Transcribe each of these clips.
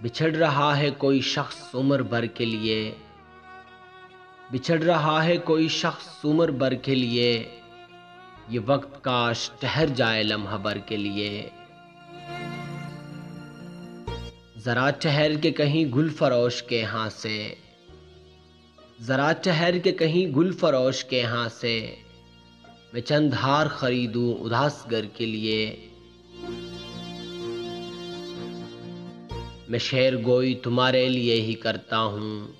बिछड़ रहा है कोई शख्स उम्र भर के लिए, बिछड़ रहा है कोई शख्स उम्र भर के लिए, ये वक्त काश ठहर जाए लम्हा भर के लिए। जरा ठहर के कहीं गुल फरोश के यहाँ से, जरा ठहर के कहीं गुल फरोश के यहाँ से, मैं चंद हार खरीदूं उदास घर के लिए। मैं शेर गोई तुम्हारे लिए ही करता हूँ,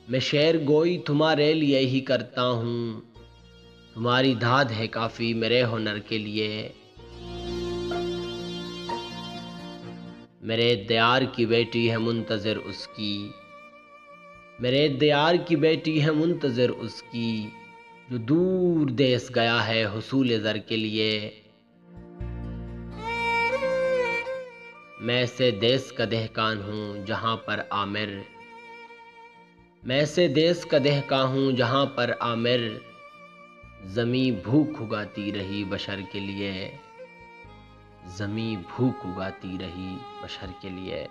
मैं शेर गोई तुम्हारे लिए ही करता हूँ, तुम्हारी दाद है काफ़ी मेरे हुनर के लिए। मेरे दियार की बेटी है मुंतज़िर उसकी, मेरे दियार की बेटी है मुंतज़िर उसकी, जो दूर देश गया है हुसूल ज़र के लिए। मैं ऐसे देश का दहकान हूँ जहाँ पर आमिर, मैं ऐसे देश का दहकान हूँ जहाँ पर आमिर, ज़मी भूख उगाती रही बशर के लिए, ज़मी भूख उगाती रही बशर के लिए।